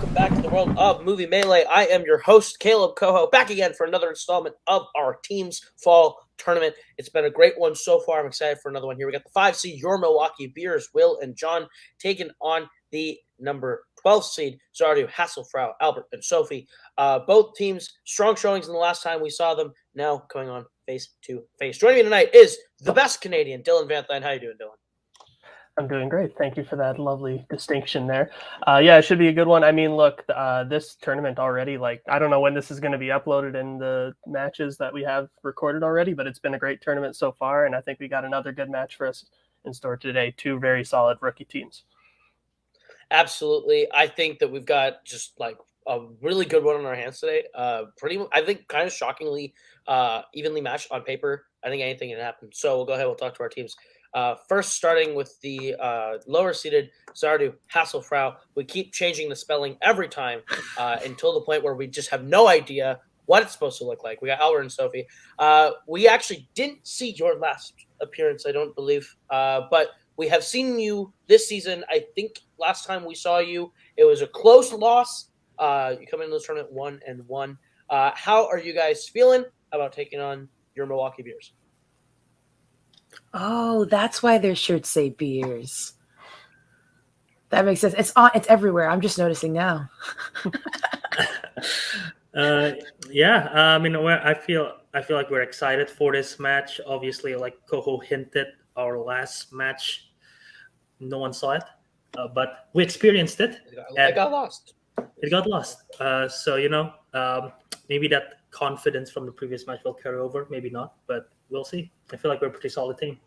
welcome back to the world of Movie Melee. I am your host, Kaleb Koho, back again for another installment of our team's fall tournament. It's been a great one so far. I'm excited for another one here. We got the 5 seed, your Milwaukee Beers, Will and John, taking on the number 12 seed, Zardu, Hasslefrow, Albert, and Sophie. Both teams, strong showings in the last time we saw them, now going on face to face. Joining me tonight is the best Canadian, Dylan Van Thine. How you doing, Dylan? I'm doing great. Thank you for that lovely distinction there. Yeah, it should be a good one. I mean, look, this tournament already, I don't know when this is going to be uploaded in the matches that we have recorded already, but it's been a great tournament so far, and I think we got another good match for us in store today. 2 very solid rookie teams. Absolutely. I think that we've got just a really good one on our hands today. I think kind of shockingly evenly matched on paper. I think anything can happen. So we'll go ahead. We'll talk to our teams. First, starting with the lower-seeded Zardu, Hasslefrow. We keep changing the spelling every time until the point where we just have no idea what it's supposed to look like. We got Albert and Sophie. We actually didn't see your last appearance, I don't believe, but we have seen you this season. I think last time we saw you, it was a close loss. You come into this tournament 1-1. How are you guys feeling about taking on your Milwaukee Beers? Oh, that's why their shirts say beers. That makes sense. It's everywhere. I'm just noticing now. I mean, I feel like we're excited for this match. Obviously, like Koho hinted, our last match, no one saw it, but we experienced it. It got lost. It got lost. So maybe that confidence from the previous match will carry over. Maybe not, but we'll see. I feel like we're a pretty solid team.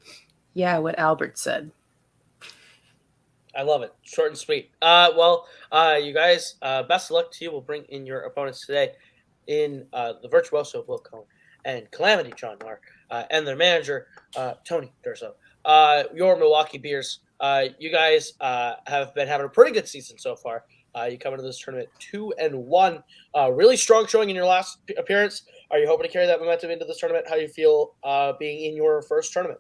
Yeah, what Albert said. I love it. Short and sweet. You guys, best of luck to you. We'll bring in your opponents today in the Virtuoso Will Cohen and Calamity John Marr and their manager, Tony Durso. Your Milwaukee Beers. You guys have been having a pretty good season so far. You come into this tournament 2-1. Really strong showing in your last appearance. Are you hoping to carry that momentum into this tournament? How do you feel being in your first tournament?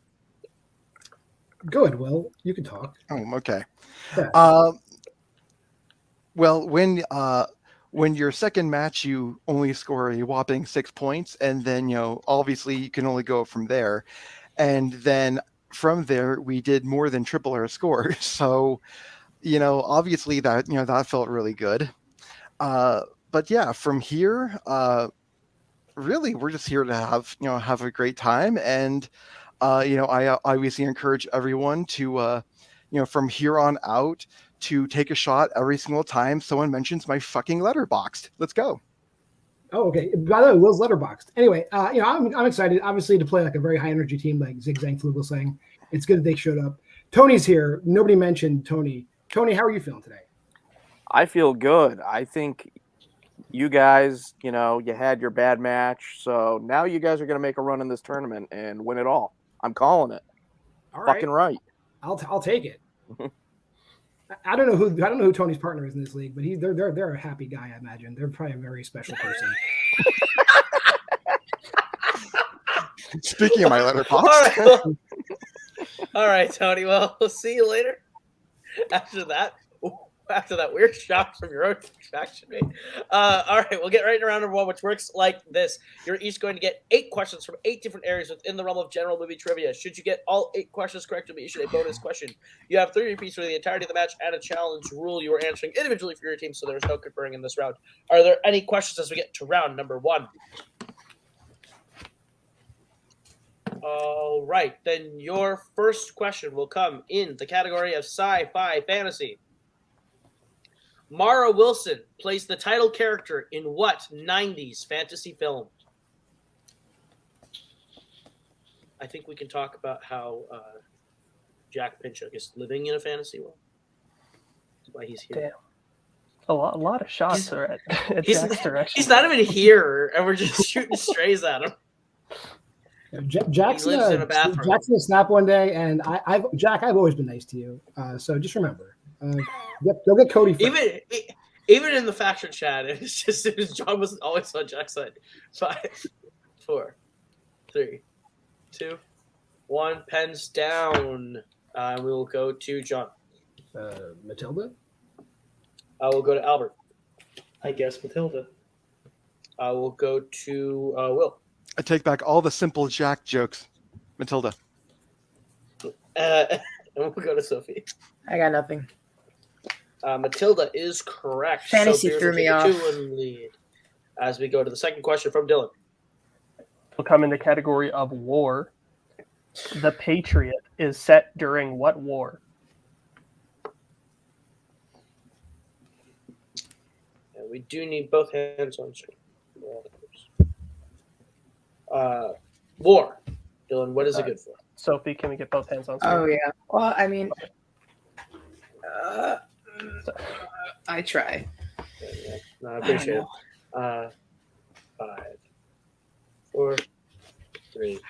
Good, Will. You can talk. Oh, okay. Yeah. Well, when your second match, you only score a whopping 6 points, and then, obviously you can only go from there. And then from there, we did more than triple our score. So, obviously that felt really good. But yeah, from here, really, we're just here to have a great time. And, I obviously encourage everyone to, from here on out, to take a shot every single time someone mentions my fucking letterboxed. Let's go. Oh, okay. By the way, Will's letterboxed. Anyway, I'm excited, obviously, to play like a very high energy team, like Zigzag Flug was saying. It's good that they showed up. Tony's here. Nobody mentioned Tony. Tony, how are you feeling today? I feel good. I think you guys, you had your bad match, so now you guys are going to make a run in this tournament and win it all. I'm calling it. All right. Fucking right. I'll take it. I don't know who Tony's partner is in this league, but they're a happy guy, I imagine. They're probably a very special person. Speaking of my letterbox. All right, Tony. Well, we'll see you later. After that weird shock from your own faction mate. All right, we'll get right into round number 1, which works like this. You're each going to get 8 questions from 8 different areas within the realm of general movie trivia. Should you get all 8 questions correct, you'll be issued a bonus question. You have 3 repeats for the entirety of the match and a challenge rule you are answering individually for your team, so there's no conferring in this round. Are there any questions as we get to round number 1? All right, then your first question will come in the category of sci-fi fantasy. Mara Wilson plays the title character in what 90s fantasy film? I think we can talk about how Jack Pinchuk is living in a fantasy world. That's why he's here. Damn. A lot of shots are at Jack's direction. He's not even here, and we're just shooting strays at him. Jack's he lives in a bathroom. Jack's gonna snap one day, and I've always been nice to you. So just remember, go get Cody first. Even in the faction chat, it's just his job was always on Jack's side. 5, 4, 3, 2, 1. Pens down. We will go to John. Matilda. I will go to Albert. I guess Matilda. We'll go to Will. I take back all the simple Jack jokes. Matilda. And we'll go to Sophie. I got nothing. Matilda is correct. Fantasy Beers threw will me take a off. 2-1 lead. As we go to the second question from Dylan. Will come in the category of war. The Patriot is set during what war? And we do need both hands on screen. War. Dylan, what is it good for? Sophie, can we get both hands on screen? Oh yeah. Well, I mean, I try. Yeah, no, I appreciate it. 5, 4, 3,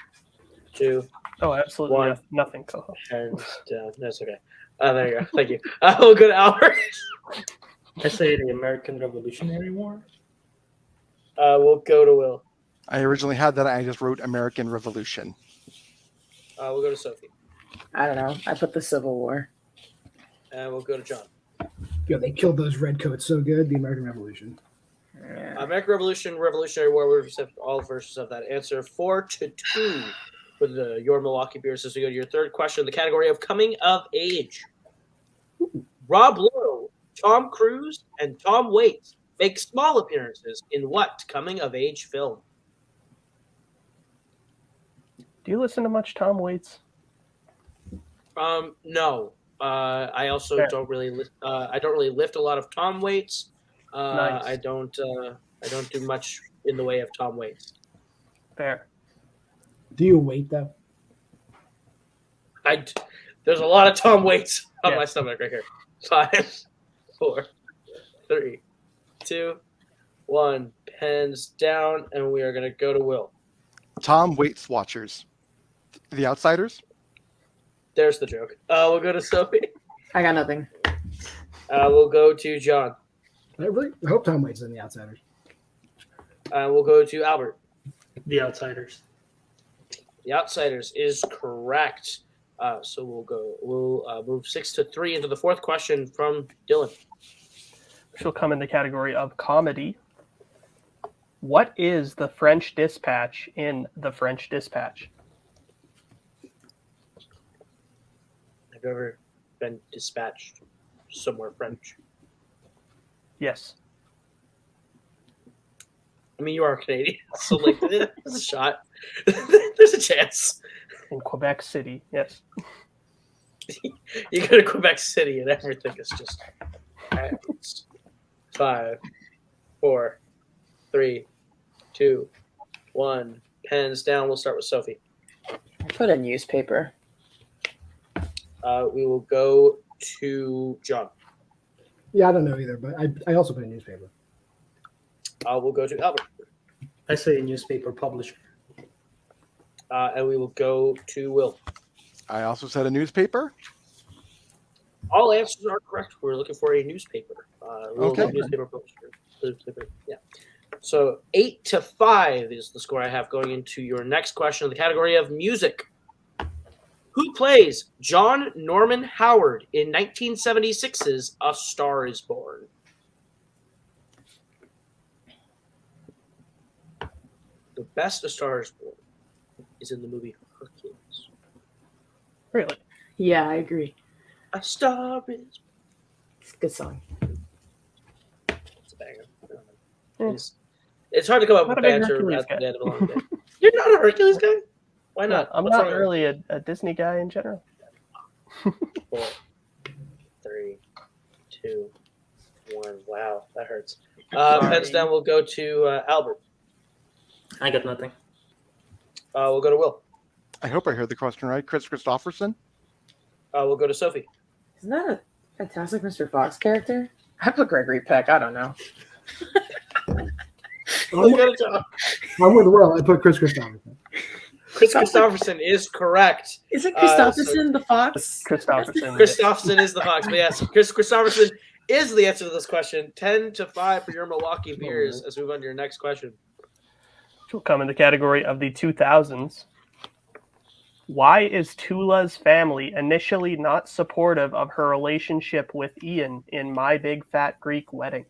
2, Oh, absolutely One. nothing, Koho. hands down. That's okay. There you go. Thank you. We'll go to Albert. I say the American Revolutionary War. We'll go to Will. I originally had that. I just wrote American Revolution. We'll go to Sophie. I don't know. I put the Civil War. And we'll go to John. Yo, they killed those redcoats so good. The American Revolution. Yeah. American Revolution, Revolutionary War. We received all versions of that answer. 4-2 for your Milwaukee Bears as we go to your third question, the category of coming of age. Rob Lowe, Tom Cruise, and Tom Waits make small appearances in what coming of age film? Do you listen to much Tom Waits? No. I also Fair. don't really. I don't really lift a lot of Tom Waits. Nice. I don't do much in the way of Tom Waits. Fair. Do you wait though? There's a lot of Tom Waits on Yeah. my stomach right here. 5, 4, 3, 2, 1. Pens down, and we are going to go to Will. Tom Waits Watchers. The Outsiders. There's the joke. We'll go to Sophie. I got nothing. We'll go to John. I hope Tom Waits is in The Outsiders. We'll go to Albert. The Outsiders. The Outsiders is correct. So we'll move 6-3 into the fourth question from Dylan. Which will come in the category of comedy. What is the French Dispatch in The French Dispatch? Have you ever been dispatched somewhere French? Yes. I mean, you are Canadian, so like, there's a shot. There's a chance. In Quebec City, yes. You go to Quebec City and everything is just 5, 4, 3, 2, 1. Pens down. We'll start with Sophie. I put a newspaper. We will go to John. Yeah, I don't know either, but I also put a newspaper. We'll go to Albert. I say a newspaper publisher. And we will go to Will. I also said a newspaper. All answers are correct. We're looking for a newspaper. Okay. Newspaper publisher. Newspaper, yeah. So 8-5 is the score I have going into your next question in the category of music. Who plays John Norman Howard in 1976's A Star is Born? The best A Star is Born is in the movie Hercules. Really? Yeah, I agree. A Star is It's a good song. It's a banger. It's hard to come up Not with a big banter Hercules at the guy. end of a long day. You're not a Hercules guy? Why not? I'm What's not wrong with really a Disney guy in general. 4, 3, 2, 1. Wow, that hurts. Pens down. We'll go to Albert. I got nothing. We'll go to Will. I hope I heard the question right. Chris Christopherson. We'll go to Sophie. Isn't that a Fantastic Mr. Fox character? I put Gregory Peck. I don't know. We'll go to John. I'm with Will. I put Chris Christopherson. Chris Christopherson is correct. Isn't Christopherson the fox? Christopherson. Christopherson is the Fox, but yes, Chris Christopherson is the answer to this question. 10-5 for your Milwaukee Bears. As we move on to your next question. Which will come in the category of the 2000s. Why is Tula's family initially not supportive of her relationship with Ian in My Big Fat Greek Wedding?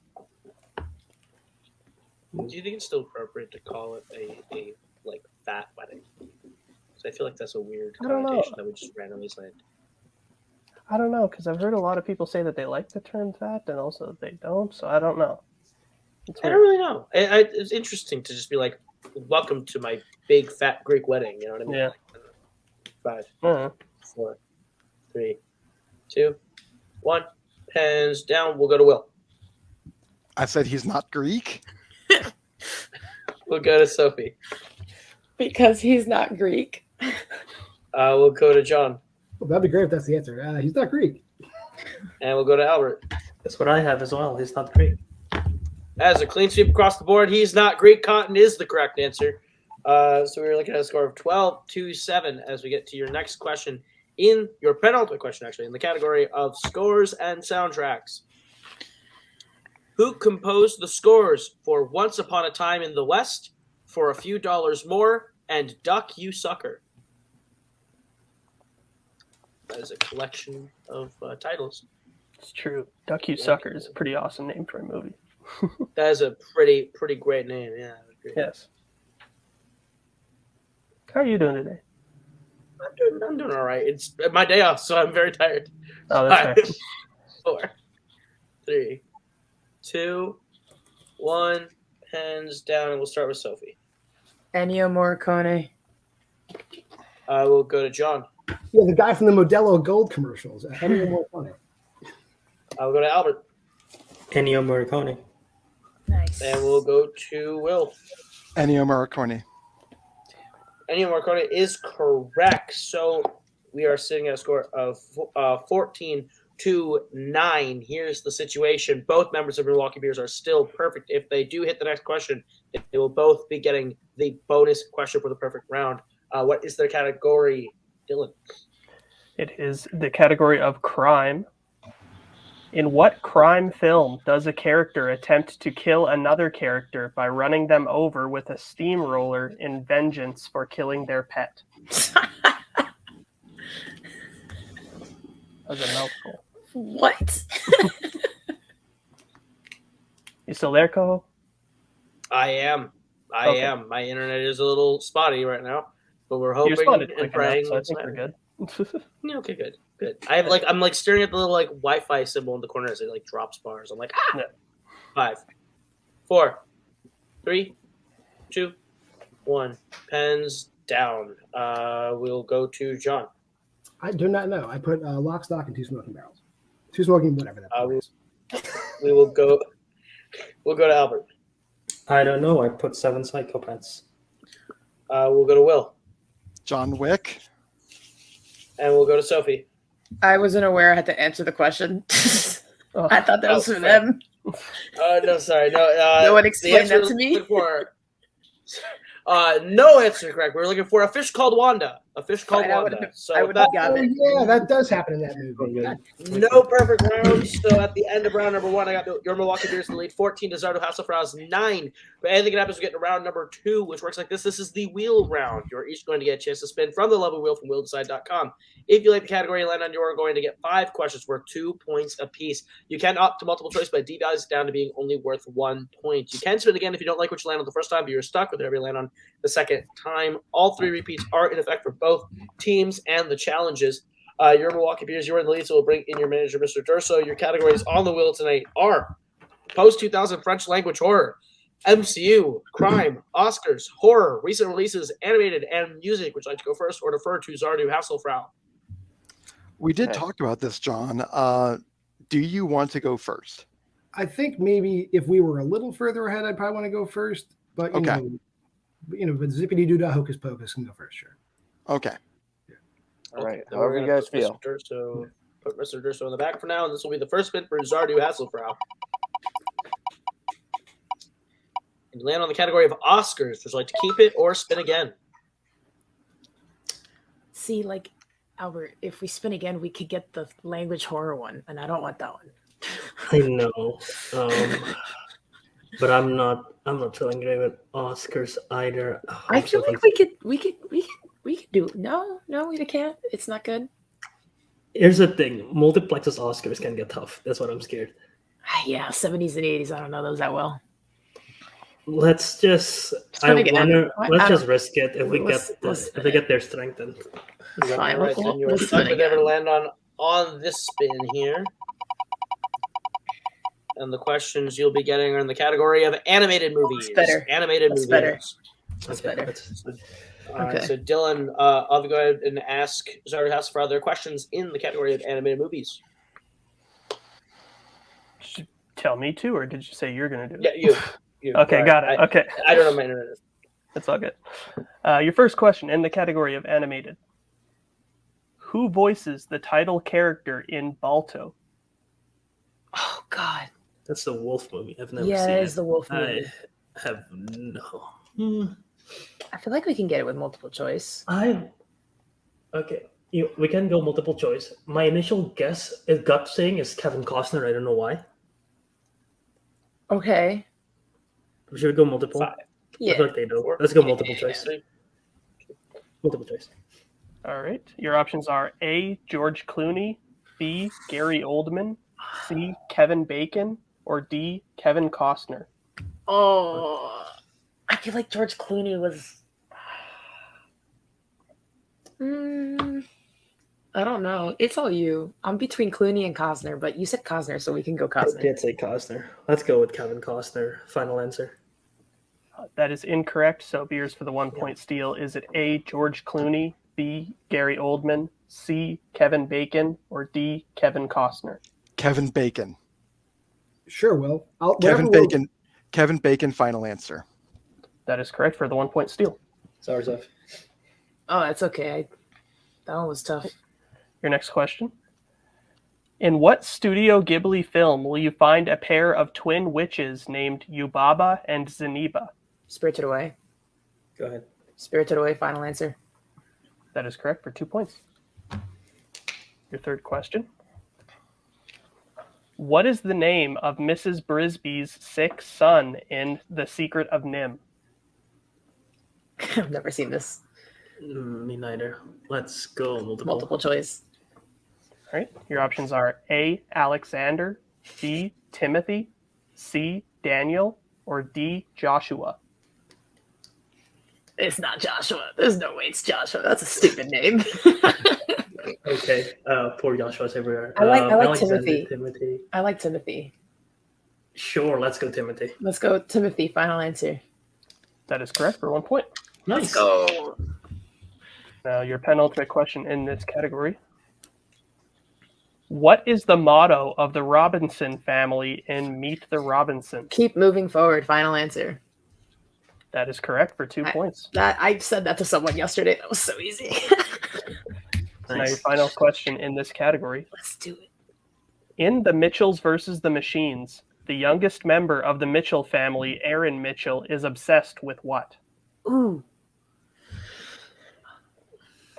Do you think it's still appropriate to call it a like fat wedding? Because I feel like that's a weird I don't know. connotation that we just randomly said. I don't know, because I've heard a lot of people say that they like the term fat and also that they don't, so I don't know. I don't really know. It's interesting to just be like, welcome to my big fat Greek wedding. You know what I mean? Yeah. Like, 5, Uh-huh. 4, 3, 2, 1. Pens down. We'll go to Will. I said he's not Greek. We'll go to Sophie. Because he's not Greek. We'll go to John. Well, that'd be great if that's the answer. He's not Greek. And we'll go to Albert. That's what I have as well. He's not Greek. As a clean sweep across the board, he's not Greek. Cotton is the correct answer. So we're looking at a score of 12-7 as we get to your next question in your penultimate question, actually, in the category of scores and soundtracks. Who composed the scores for Once Upon a Time in the West, For a Few Dollars More, and Duck You Sucker? That is a collection of titles. It's true. Duck You Sucker is a pretty awesome name for a movie. That is a pretty great name. Yeah, I would agree. Yes. How are you doing today? I'm doing all right. It's my day off, so I'm very tired. Oh, that's fair. 4, 3, 2, 1. Pens down, and we'll start with Sophie. Ennio Morricone. We'll go to John. Yeah, the guy from the Modelo Gold commercials. Henry Morricone. I'll go to Albert. Ennio Morricone. Nice. And we'll go to Will. Ennio Morricone. Ennio Morricone is correct. So we are sitting at a score of 14-9. Here's the situation. Both members of Milwaukee Beers are still perfect. If they do hit the next question, they will both be getting the bonus question for the perfect round. What is their category, Dylan? It is the category of crime. In what crime film does a character attempt to kill another character by running them over with a steamroller in vengeance for killing their pet? That was a mouthful. What? You still there, Koho? I am. Okay. My internet is a little spotty right now, but we're You hoping responded and quick praying. enough, so I it's think not- we're good. Yeah, okay, good. I'm like staring at the little like Wi-Fi symbol in the corner as it like drops bars. I'm like, ah. Yeah. 5, 4, 3, 2, 1. Pens down. We'll go to John. I do not know. I put lock, stock, and 2 smoking barrels. 2 smoking, whatever that is. We will go. We'll go to Albert. I don't know. I put 7 psychopaths. We'll go to Will, John Wick. and we'll go to Sophie. I wasn't aware I had to answer the question. Oh, I thought that was for fair. them. No, sorry, no. No one the explained answer that to me? we're looking for- no answer correct. We're looking for a fish called Wanda. A fish called Fine, I Wanda. would've- So I with would've that, got Oh, it. yeah, that does happen in that movie. God, no perfect rounds. So at the end of round number 1, I got your Milwaukee Bears in the lead, 14 to Zardu Hasslefrow's 9. But anything that happens, we get to round number 2, which works like this. This is the wheel round. You're each going to get a chance to spin from the level wheel from wheeldecide.com. If you like the category you land on, you're going to get 5 questions worth 2 points apiece. You can opt to multiple choice, but devalues it down to being only worth 1 point. You can spin again if you don't like what you land on the first time, but you're stuck with whatever you land on the second time. All 3 repeats are in effect for both teams and the challenges. Your Milwaukee Bears, you're in the lead, so we'll bring in your manager, Mr. Durso. Your categories on the wheel tonight are post-2000 French language horror, MCU, crime, Oscars, horror, recent releases, animated, and music. Would you like to go first or defer to Zardu Hasslefrow? We did Okay. talk about this, John. Do you want to go first? I think maybe if we were a little further ahead, I'd probably want to go first. But Okay. But zippity doo dah hocus pocus can go first, sure. Okay. All right, then we're however you gonna guys put feel. Mr. Durso, put Mr. Durso in the back for now, and this will be the first spin for Zardu Hasslefrow. And you land on the category of Oscars. Would you like to keep it or spin again? See, like, Albert, if we spin again, we could get the language horror one, and I don't want that one. I know, but I'm not feeling great with Oscars either. I feel like we could do. No, we can't. It's not good. Here's the thing: Multiplex's Oscars can get tough. That's what I'm scared. Yeah, 70s and 80s. I don't know those that well. Let's just. Spin again. Let's just risk it if we let's if they get their strengthened. It's fine. All right, then you are Let's spin stuck with ever again. land on this spin here. And the questions you'll be getting are in the category of animated movies. better. Animated That's movies. better. That's better. All right, Okay. so Dylan, I'll go ahead and ask Zardu Hasslefrow their questions in the category of animated movies. Should tell me to, or did you say you're going to do Yeah, it? you. Okay, All got right. it. Okay. I don't know my internet. That's all good. Your first question in the category of animated. Who voices the title character in Balto? Oh God. That's the wolf movie. I've never Yeah, seen that it. is the wolf movie. I have no. I feel like we can get it with multiple choice. Okay. We can go multiple choice. My initial guess is gut saying is Kevin Costner. I don't know why. Okay. Should we go multiple? Five. I Yeah. feel like they know. Four. Let's go multiple choice. Three. Multiple choice. All right. Your options are A, George Clooney, B, Gary Oldman, C, Kevin Bacon, or D, Kevin Costner. Oh, I feel like George Clooney was. I don't know. It's all you. I'm between Clooney and Costner, but you said Costner, so we can go I Costner. did say Costner. Let's go with Kevin Costner. Final answer. That is incorrect. So Beers for the 1 point steal. Is it A, George Clooney, B, Gary Oldman, C, Kevin Bacon, or D, Kevin Costner? Kevin Bacon. Sure, Will. Kevin Bacon. Final answer. That is correct for the 1 point steal. Zarzov. Oh, that's okay. That one was tough. Your next question. In what Studio Ghibli film will you find a pair of twin witches named Yubaba and Zeniba? Spirited Away. Go ahead. Spirited Away. Final answer. That is correct for 2 points. Your third question. What is the name of Mrs. Brisby's sick son in The Secret of Nim? I've never seen this. Me neither. Let's go multiple. Multiple choice. All right. Your options are A, Alexander, B, Timothy, C, Daniel, or D, Joshua. It's not Joshua. There's no way it's Joshua. That's a stupid name. Okay. Poor Joshua's everywhere. I like Alexander, Timothy. I like Timothy. Sure, let's go Timothy. Let's go Timothy. Final answer. That is correct for 1 point. Nice. Go. Now, your penultimate question in this category. What is the motto of the Robinson family in Meet the Robinsons? Keep moving forward. Final answer. That is correct for 2 points. I said that to someone yesterday. That was so easy. So now your final question in this category. Let's do it. In The Mitchells versus the Machines, the youngest member of the Mitchell family, Aaron Mitchell, is obsessed with what? Ooh.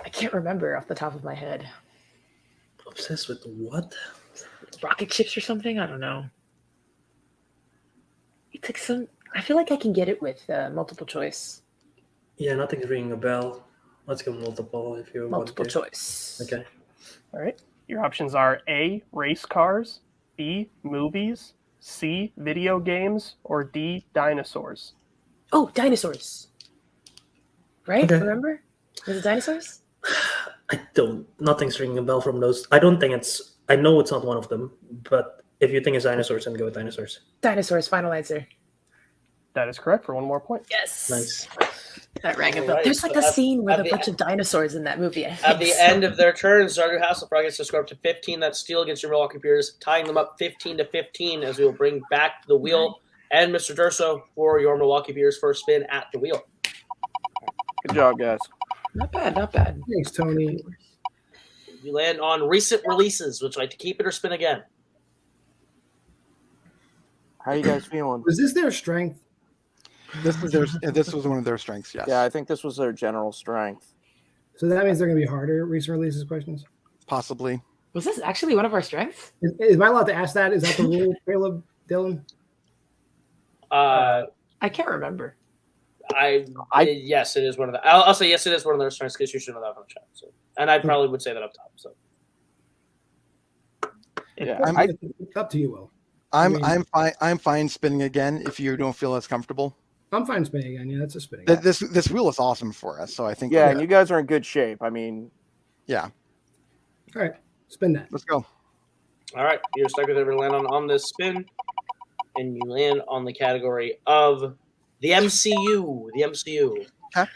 I can't remember off the top of my head. Obsessed with what? Rocket ships or something? I don't know. It's like some. I feel like I can get it with multiple choice. Yeah, nothing's ringing a bell. Let's go multiple if you want Multiple to. choice. Okay. All right. Your options are A, race cars, B, movies, C, video games, or D, dinosaurs. Oh, dinosaurs. Right? Okay. Remember? Was it dinosaurs? Nothing's ringing a bell from those. I don't think it's. I know it's not one of them, but if you think it's dinosaurs, then go with dinosaurs. Dinosaurs. Final answer. That is correct for 1 more point. Yes. Nice. That rang a All bell. right, There's like so a scene with at a bunch of dinosaurs in that movie. At the end of their turn, Zardu Hasslefrow gets to score up to 15. That's steal against your Milwaukee Bears, tying them up 15-15 as we will bring back the wheel and Mr. Durso for your Milwaukee Bears first spin at the wheel. Good job, guys. Not bad. Not bad. Thanks, Tony. You land on recent releases. Would you like to keep it or spin again? How you guys feeling? Was this their strength? This was one of their strengths. Yes. Yeah, I think this was their general strength. So that means they're going to be harder recent releases questions. Possibly. Was this actually one of our strengths? Is I allowed to ask that? Is that the rule, Caleb, Dylan? I can't remember. Yes, it is one of the. I'll say yes, it is one of their strengths because you should know that from the chat. So, and I probably would say that up top. So, Yeah, It's up to you, Will. I'm fine spinning again if you don't feel as comfortable. I'm fine spinning again. Yeah, that's a spinning. This wheel is awesome for us, so I think. Yeah, and you guys are in good shape. I mean, yeah. All right, spin that. Let's go. All right, you're stuck with every land on this spin, and you land on the category of the MCU. The MCU. Okay.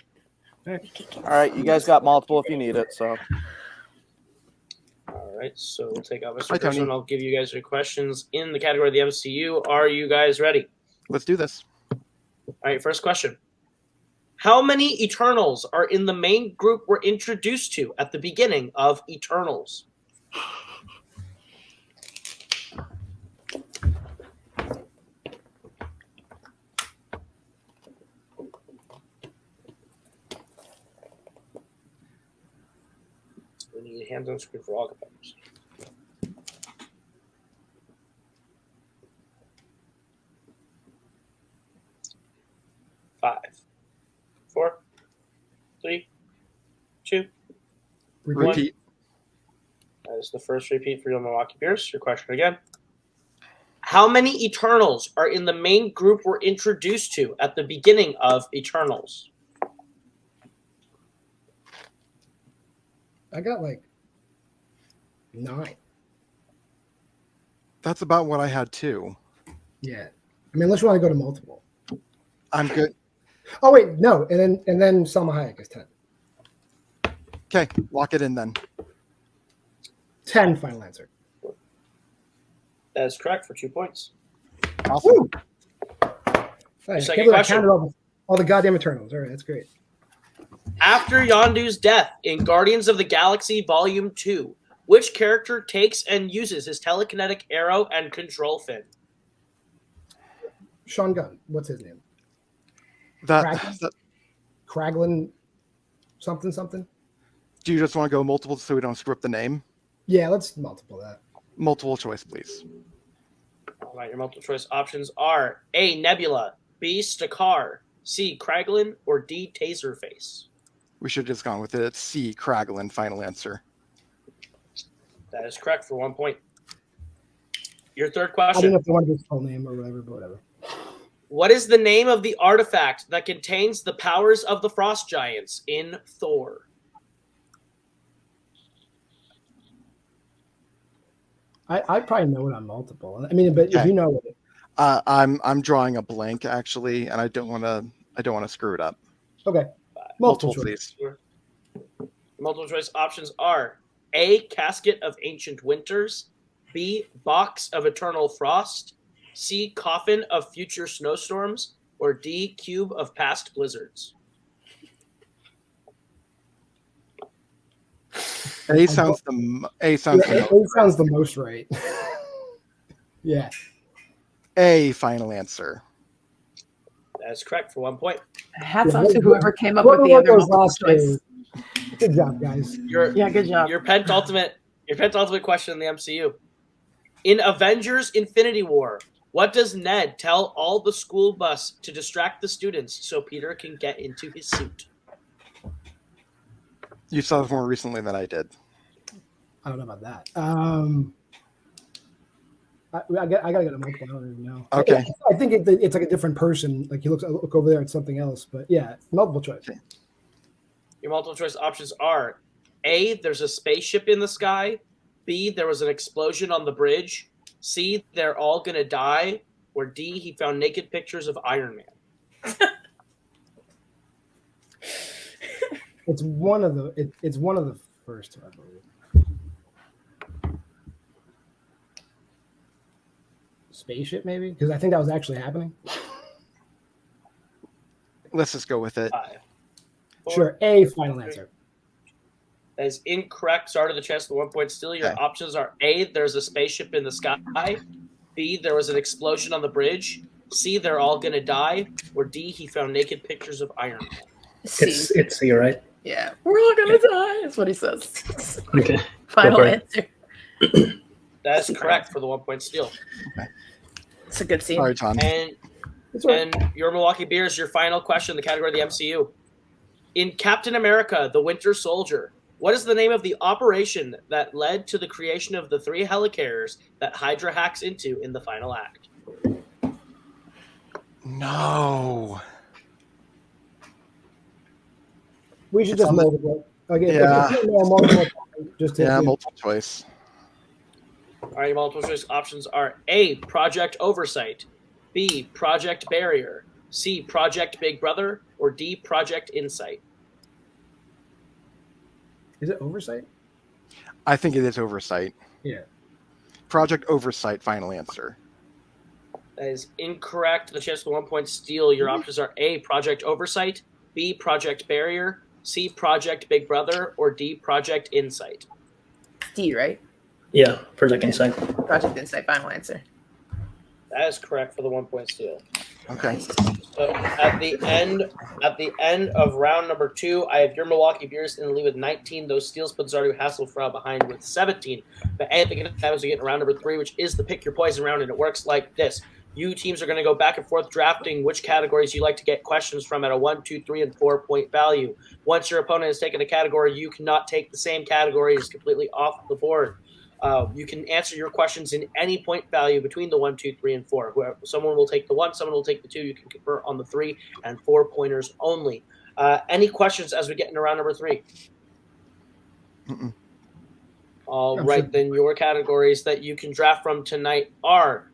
all right, you guys got multiple if you need it. So All right, so we'll take out Hi, Mr. Tony. Person. I'll give you guys your questions in the category of the MCU. Are you guys ready? Let's do this. All right, first question. How many Eternals are in the main group we're introduced to at the beginning of Eternals? We need hands on screen for all competitors. 5, 4, 3, 2. Repeat. That is the first repeat for your Milwaukee Bears. Your question again. How many Eternals are in the main group we're introduced to at the beginning of Eternals? I got like 9. That's about what I had too. Yeah. I mean, unless you want to go to multiple. I'm good. Oh wait, no, and then Salma Hayek is 10. Okay, lock it in then. 10 final answer. That is correct for 2 points. Awesome. Woo! Thanks. Second Can't believe I question. counted all the goddamn Eternals. All right, that's great. After Yondu's death in Guardians of the Galaxy Volume 2, which character takes and uses his telekinetic arrow and control fin? Sean Gunn. What's his name? That, Kraglin something. do you just want to go multiple so we don't screw up the name? Yeah, let's multiple that. Multiple choice, please. All right, your multiple choice options are A. Nebula, B. Stakar, C. Kraglin, or D. Taserface. We should have just gone with it. It's C. Kraglin, final answer. That is correct for 1 point. Your third I don't question. know if they want to do his full name or whatever, but whatever. What is the name of the artifact that contains the powers of the Frost Giants in Thor? I probably know it on multiple. I mean, but if you know it. I'm drawing a blank actually, and I don't want to screw it up. Okay. Multiple, choice. please. Multiple choice options are A. Casket of Ancient Winters, B. Box of Eternal Frost, C. Coffin of Future Snowstorms, or D. Cube of Past Blizzards. A sounds the sounds the most right. Yeah. A final answer. That is correct for 1 point. Hats Yeah, off to what- whoever came up What with were the other those multiple last choice. days? Good job, guys. Yeah, good job. Your penultimate question in the MCU. In Avengers Infinity War, what does Ned tell all the school bus to distract the students so Peter can get into his suit? You saw this more recently than I did. I don't know about that. I gotta get a multiple. I don't even know. Okay. I think it's like a different person. Like you look over there at something else. But yeah, multiple choice. Okay. Your multiple choice options are A, there's a spaceship in the sky, B, there was an explosion on the bridge, C, they're all gonna die, or D, he found naked pictures of Iron Man. It's one of the first two, I believe. Spaceship, maybe, because I think that was actually happening. Let's just go with it. 5, 4, Sure, A final answer. That is incorrect. Started the chance for 1 point still. Your Okay. options are A, there's a spaceship in the sky, B, there was an explosion on the bridge, C, they're all gonna die, or D, he found naked pictures of Iron Man. It's C, right? Yeah, we're all gonna die. That's what he says. Okay. Final Go for it. answer. That is correct for the 1 point steal. It's a good scene. Sorry, John. And That's right. And your Milwaukee Bears, your final question, the category of the MCU. In Captain America, the Winter Soldier, what is the name of the operation that led to the creation of the 3 helicarriers that Hydra hacks into in the final act? No. We should just multiple. Okay, Yeah. if you know multiple, just take two. Multiple choice. All right, your multiple choice options are A, Project Oversight, B, Project Barrier, C, Project Big Brother, or D, Project Insight. Is it oversight? I think it is Oversight. Yeah. Project Oversight, final answer. That is incorrect. The chance for 1 point steal. Your options are A, Project Oversight, B, Project Barrier, C, Project Big Brother, or D, Project Insight. D, right? Yeah, Project Insight. Project Insight, final answer. That is correct for the 1 point steal. Okay. So at the end of round number 2, I have your Milwaukee Bears in the lead with 19. Those steals put Zardu Hasslefrow behind with 17. But anything that happens, we get in round number 3, which is the pick your poison round, and it works like this. You teams are going to go back and forth drafting which categories you like to get questions from at a 1, 2, 3, and 4 point value. Once your opponent has taken a category, you cannot take the same category. It's completely off the board. You can answer your questions in any point value between the 1, 2, 3, and 4. Someone will take the 1, someone will take the 2. You can convert on the 3 and 4 pointers only. Any questions as we get into round number 3? Mm-mm. All right, then your categories that you can draft from tonight are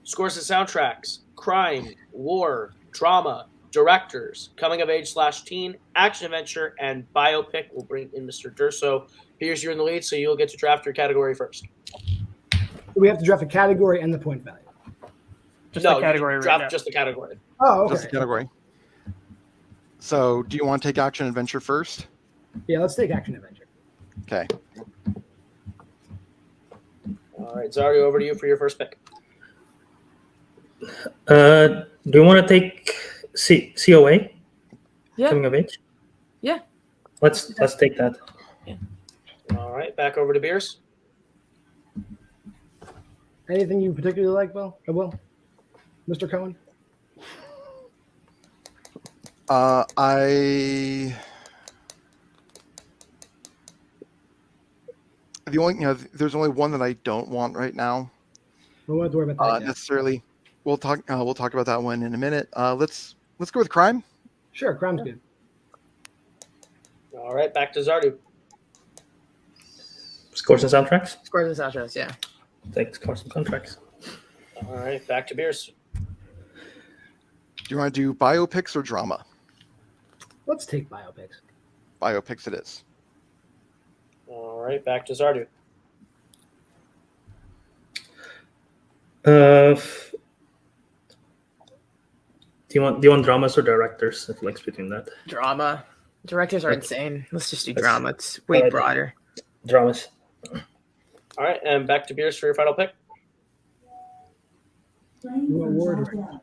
scores and soundtracks, crime, war, drama, directors, coming of age / teen, action adventure, and biopic. We'll bring in Mr. Durso. Piers, you're in the lead, so you'll get to draft your category first. We have to draft a category and the point value. Just No, the category you right draft now. just the category. Oh, okay. Just the category. So, do you want to take action adventure first? Yeah, let's take action adventure. Okay. All right, Zardu, over to you for your first pick. Do you want to take COA? Yeah. Coming of age? Yeah. Let's take that. All right, back over to Beers. Anything you particularly like, Will? Mr. Cohen? There's only one that I don't want right now. We won't have to worry about that yet. Necessarily. We'll talk about that one in a minute. Let's go with crime. Sure, crime's good. All right, back to Zardu. Scores and soundtracks? Scores and soundtracks, yeah. Take scores and soundtracks. All right, back to Beers. Do you want to do biopics or drama? Let's take biopics. Biopics it is. All right, back to Zardu. Do you want dramas or directors? If flex between that. Drama. Directors are insane. Let's just do Let's- drama. It's way Alright. broader. Dramas. All right, and back to Beers for your final pick. You want war or director?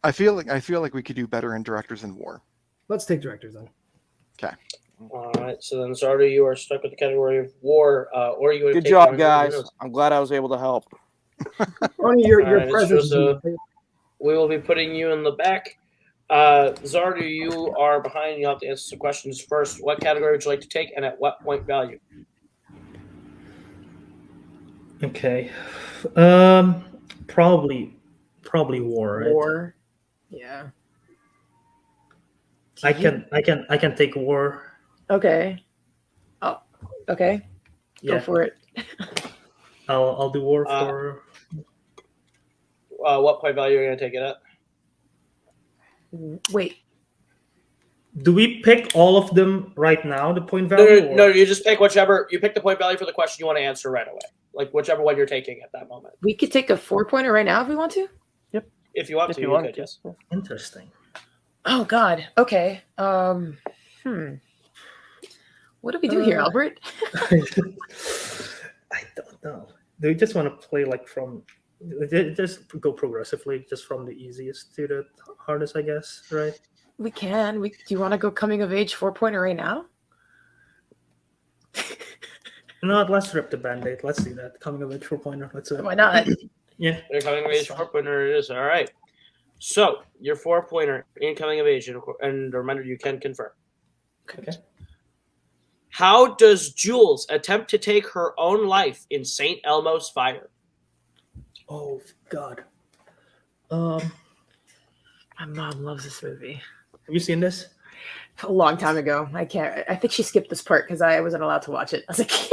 I feel like we could do better in directors in war. Let's take directors then. Okay. All right, so then Zardu, you are stuck with the category of war, or you would Good take job, one of guys. those. I'm glad I was able to help. Only your Alright, presence. so we will be putting you in the back. Zardu, you are behind. You have to answer some questions first. What category would you like to take, and at what point value? Okay. Probably war. Right? War. Yeah. I can take war. Okay. Oh, okay. Yeah. Go for it. I'll do war Uh, for. What point value are you going to take it at? Wait. Do we pick all of them right now? The point No, value? no, you just pick whichever. You pick the point value for the question you want to answer right away. Like whichever one you're taking at that moment. We could take a 4-pointer right now if we want to. If you want If to, you you want could, to. yes. Interesting. Oh God. Okay. What do we do here, Albert? I don't know. Do we just want to play like from? Just go progressively, just from the easiest to the hardest, I guess, right? We can. Do you want to go coming of age 4-pointer right now? No, let's rip the band-aid. Let's do that. Coming of age 4-pointer. Let's do it. Why not? Yeah. Your coming of age 4-pointer it is. All right. So your 4-pointer in coming of age, and remember you can confirm. Okay. How does Jules attempt to take her own life in St. Elmo's fire? Oh God. Have My mom loves this movie. you seen this? A long time ago. I think she skipped this part because I wasn't allowed to watch it as a kid.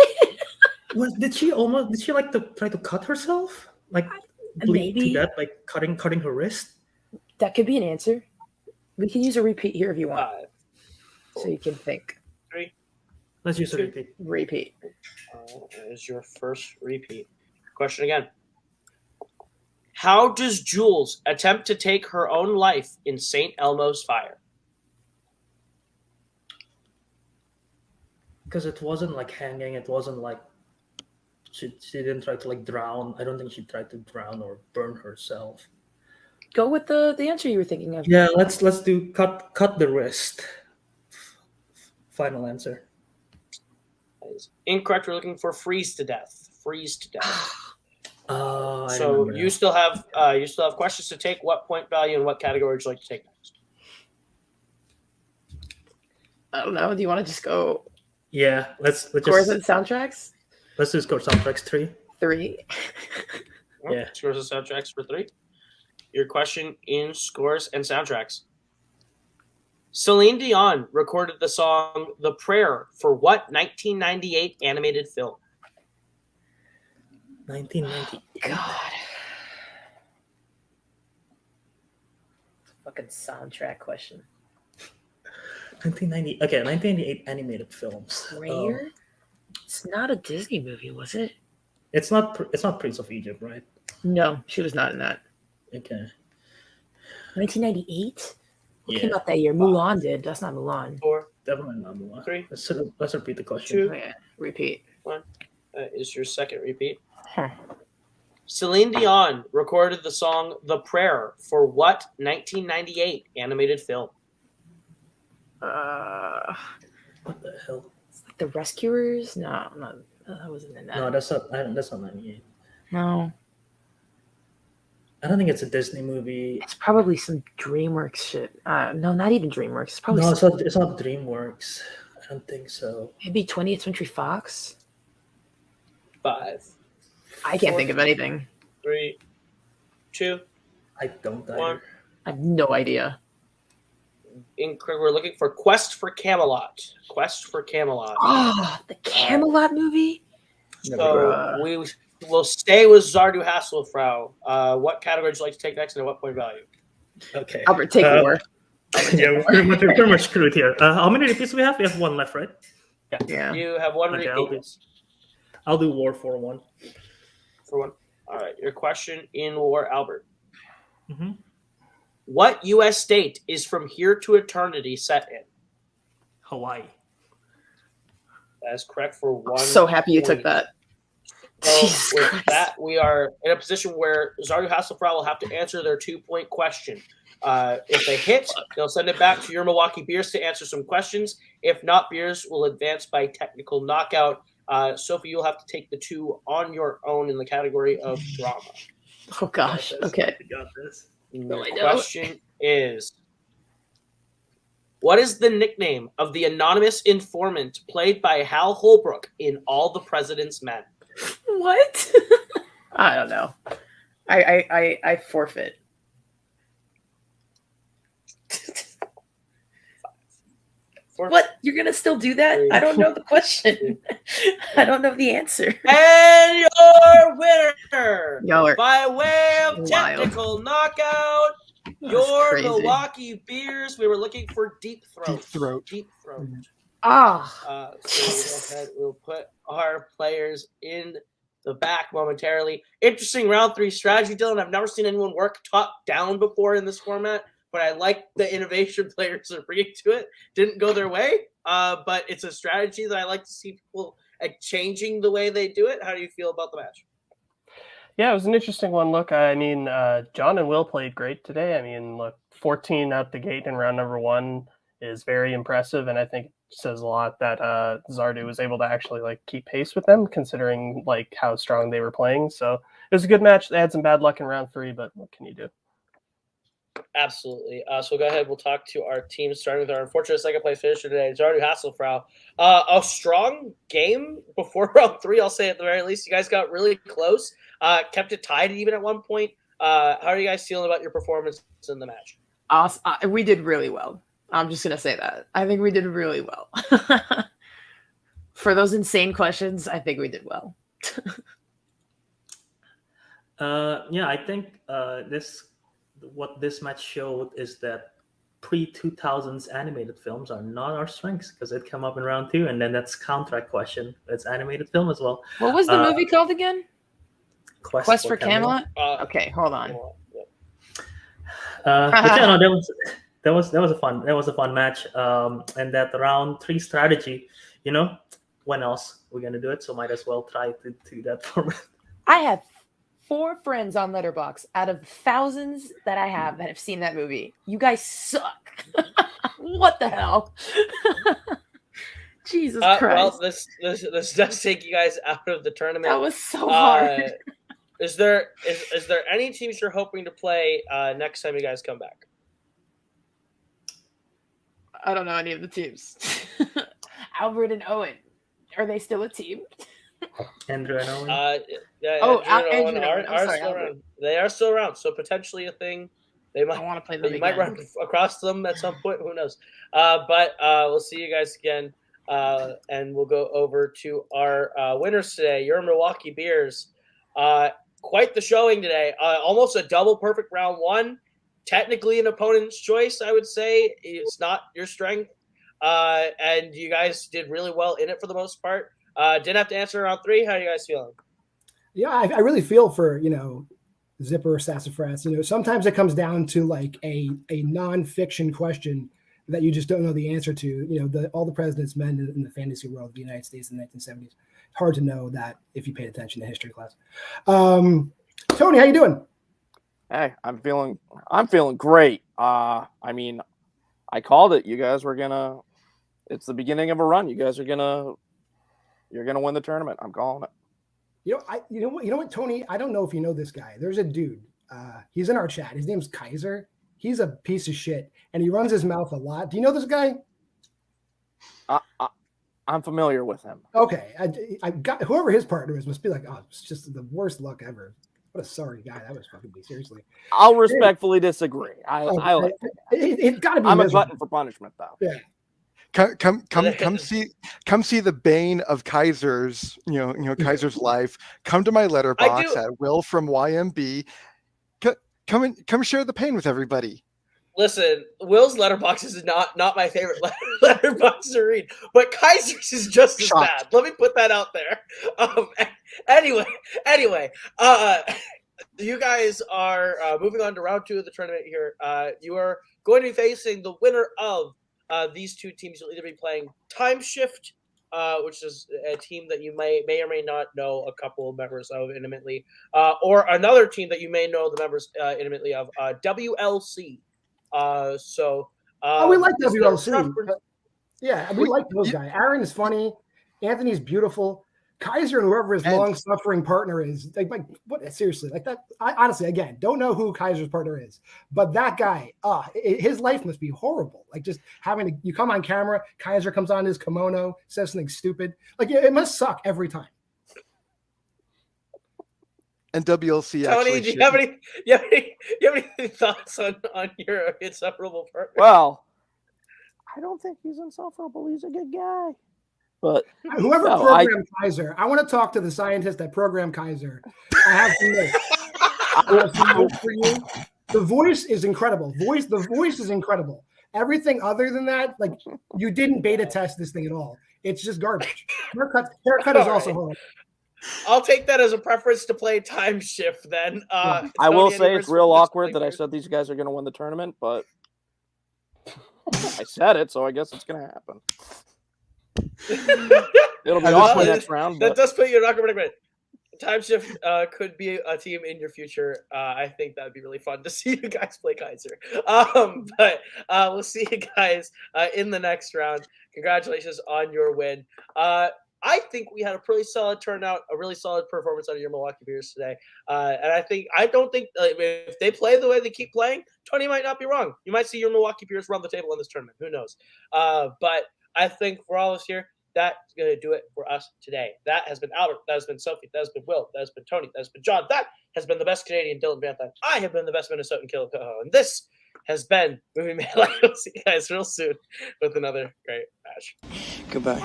Did she like to try to cut herself? Like bleed Maybe. to death by cutting her wrist? That could be an answer. We can use a repeat here if you want, 5, so you can think. 3. Let's use a repeat. Repeat. Is your first repeat. Question again. How does Jules attempt to take her own life in St. Elmo's fire? Because it wasn't like hanging. It wasn't like she didn't try to like drown. I don't think she tried to drown or burn herself. Go with the answer you were thinking of. Yeah, let's do cut the wrist. Final answer. That is incorrect. We're looking for freeze to death. Freeze to death. I So remember you now. still have questions to take. What point value and what category would you like to take next? I don't know. Do you want to just go Yeah, let's scores just and soundtracks? let's do score soundtracks 3. 3. Yeah. Scores and soundtracks for 3. Your question in scores and soundtracks. Celine Dion recorded the song "The Prayer" for what 1998 animated film? 1998. God. Fucking soundtrack question. 1990. Okay, 1998 animated films. Prayer? It's not a Disney movie, was it? It's not Prince of Egypt, right? No, she was not in that. Okay. 1998? What Yeah, came out that year? Mulan did. That's not Mulan. 4, definitely not Mulan. 3. Let's repeat the question. 2. Okay, repeat. Is your second repeat. Huh. Celine Dion recorded the song "The Prayer" for what 1998 animated film? What the hell? It's like The Rescuers? No, I'm not. I wasn't in that. No, that's not 98. No. I don't think it's a Disney movie. It's probably some DreamWorks shit. No, not even DreamWorks. It's probably No, some, it's not DreamWorks. I don't think so. maybe 20th Century Fox. 5, I can't think of anything. 3, 2. I don't either. 1. I have no idea. We're looking for Quest for Camelot. Quest for Camelot. Oh, the Camelot movie? So we will stay with Zardu Hasslefrow. What category would you like to take next, and at what point value? Okay. Albert, take war. Yeah, we're pretty much screwed here. How many repeats do we have? We have 1 left, right? Yeah. You have 1 Okay, repeat. I'll do War for 1. For 1. All right. Your question in War, Albert. Mm-hmm. What U.S. state is From Here to Eternity set in? Hawaii. That is correct for 1. I'm so happy you took point. that. So Jesus with Christ. that, we are in a position where Zardu Hasselfrau will have to answer their 2-point question. If they hit, they'll send it back to your Milwaukee Beers to answer some questions. If not, Beers will advance by technical knockout. Sophie, you'll have to take the 2 on your own in the category of drama. Oh, gosh. Okay. I got this. The I don't. question is, what is the nickname of the anonymous informant played by Hal Holbrook in All the President's Men? What? I don't know. I forfeit. What? You're gonna still do that? I don't know the question. I don't know the answer. And your winner, Y'all are by way of wild. technical knockout, That's your crazy. Milwaukee Beers. We were looking for Deep Throat. Deep Throat. Deep Throat. Ah, So we'll go ahead, we'll put our players in the back momentarily. Interesting round 3 strategy, Dylan. I've never seen anyone work top down before in this format, but I like the innovation players are bringing to it. Didn't go their way, but it's a strategy that I like to see people changing the way they do it. How do you feel about the match? Yeah, it was an interesting one. Look, I mean, John and Will played great today. I mean, look, 14 out the gate in round number 1 is very impressive, and I think it says a lot that Zardu was able to actually like keep pace with them, considering like how strong they were playing. So it was a good match. They had some bad luck in round 3, but what can you do? Absolutely. So go ahead. We'll talk to our team, starting with our unfortunate second place finisher today, Zardu Hasselfrau. A strong game before round 3, I'll say at the very least. You guys got really close, kept it tied even at one point. How are you guys feeling about your performance in the match? We did really well. I'm just gonna say that. I think we did really well. For those insane questions, I think we did well. Yeah, I think what this match showed is that pre-2000s animated films are not our strengths because it came up in round 2, and then that's counteract question. It's animated film as well. What was the movie called again? Quest for Camelot. Uh, Okay, hold on. But yeah, no, that was a fun match. And that round 3 strategy, when else we're gonna do it? So might as well try to do that format. I have 4 friends on Letterboxd out of thousands that I have that have seen that movie. You guys suck. What the hell? Jesus Christ. Well, this does take you guys out of the tournament. That was so hard. Is there any teams you're hoping to play next time you guys come back? I don't know any of the teams. Albert and Owen, are they still a team? Andrew and Owen. Andrew and Owen. Are still around. They are still around, so potentially a thing. They might want to play them. You might run across them at some point. Who knows? But we'll see you guys again, and we'll go over to our winners today. Your Milwaukee Beers. Quite the showing today. Almost a double perfect round 1. Technically an opponent's choice, I would say. It's not your strength. And you guys did really well in it for the most part. Didn't have to answer round 3. How are you guys feeling? Yeah, I really feel for, Zipper or Sassafras. Sometimes it comes down to like a non-fiction question that you just don't know the answer to. All the president's men in the fantasy world of the United States in the 1970s. Hard to know that if you paid attention to history class. Tony, how you doing? Hey, I'm feeling great. I called it. You guys were gonna. It's the beginning of a run. You guys are gonna. You're gonna win the tournament. I'm calling it. You know what, Tony? I don't know if you know this guy. There's a dude. He's in our chat. His name's Kaiser. He's a piece of shit, and he runs his mouth a lot. Do you know this guy? I'm familiar with him. Okay, I got whoever his partner is must be like, oh, it's just the worst luck ever. What a sorry guy that was fucking me. Seriously, I'll respectfully disagree. It's got to be. I'm a glutton for punishment, though. Yeah. Come see the bane of Kaiser's, Kaiser's life. Come to my letterbox at Will from YMB. Come share the pain with everybody. Listen, Will's letterbox is not my favorite letterbox to read, but Kaiser's is just as bad. Let me put that out there. Anyway, you guys are moving on to round 2 of the tournament here. You are going to be facing the winner of these 2 teams. You'll either be playing Time Shift, which is a team that you may or may not know a couple of members of intimately, or another team that you may know the members intimately of, WLC. We like WLC. Yeah, we like those guys. Aaron is funny. Anthony's beautiful. Kaiser and whoever his long-suffering partner is, like what? Seriously, like that. I honestly, again, don't know who Kaiser's partner is, but that guy, his life must be horrible. Like just you come on camera, Kaiser comes on his kimono, says something stupid. Like it must suck every time. And WLC. Tony, do you have any thoughts on your insufferable partner? Well, I don't think he's insufferable. He's a good guy. But whoever programmed Kaiser, I want to talk to the scientist that programmed Kaiser. I have some notes for you. The voice is incredible. The voice is incredible. Everything other than that, like you didn't beta test this thing at all. It's just garbage. Haircut is also horrible. I'll take that as a preference to play Time Shift then. I will say it's real awkward that I said these guys are going to win the tournament, but I said it, so I guess it's going to happen. It'll be awkward next round. That does put you in an awkward predicament. Time Shift could be a team in your future. I think that would be really fun to see you guys play Kaiser. But we'll see you guys in the next round. Congratulations on your win. I think we had a pretty solid turnout, a really solid performance out of your Milwaukee Beers today. And I don't think if they play the way they keep playing, Tony might not be wrong. You might see your Milwaukee Beers run the table in this tournament. Who knows? But I think for all of us here, That's going to do it for us today. That has been Albert. That has been Sophie. That has been Will. That has been Tony. That has been John. That has been the best Canadian Dylan Bantham. I have been the best Minnesotan Kaleb Koho. And this has been Movie Man. I'll see you guys real soon with another great match. Goodbye.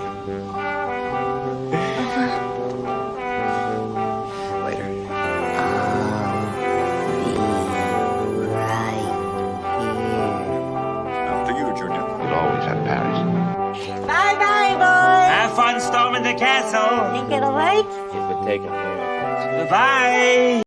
Later. For you, Junior, you'll always have Paris. Bye-bye, boys. Have fun storming the castle. Think it'll work? If it taken. Bye.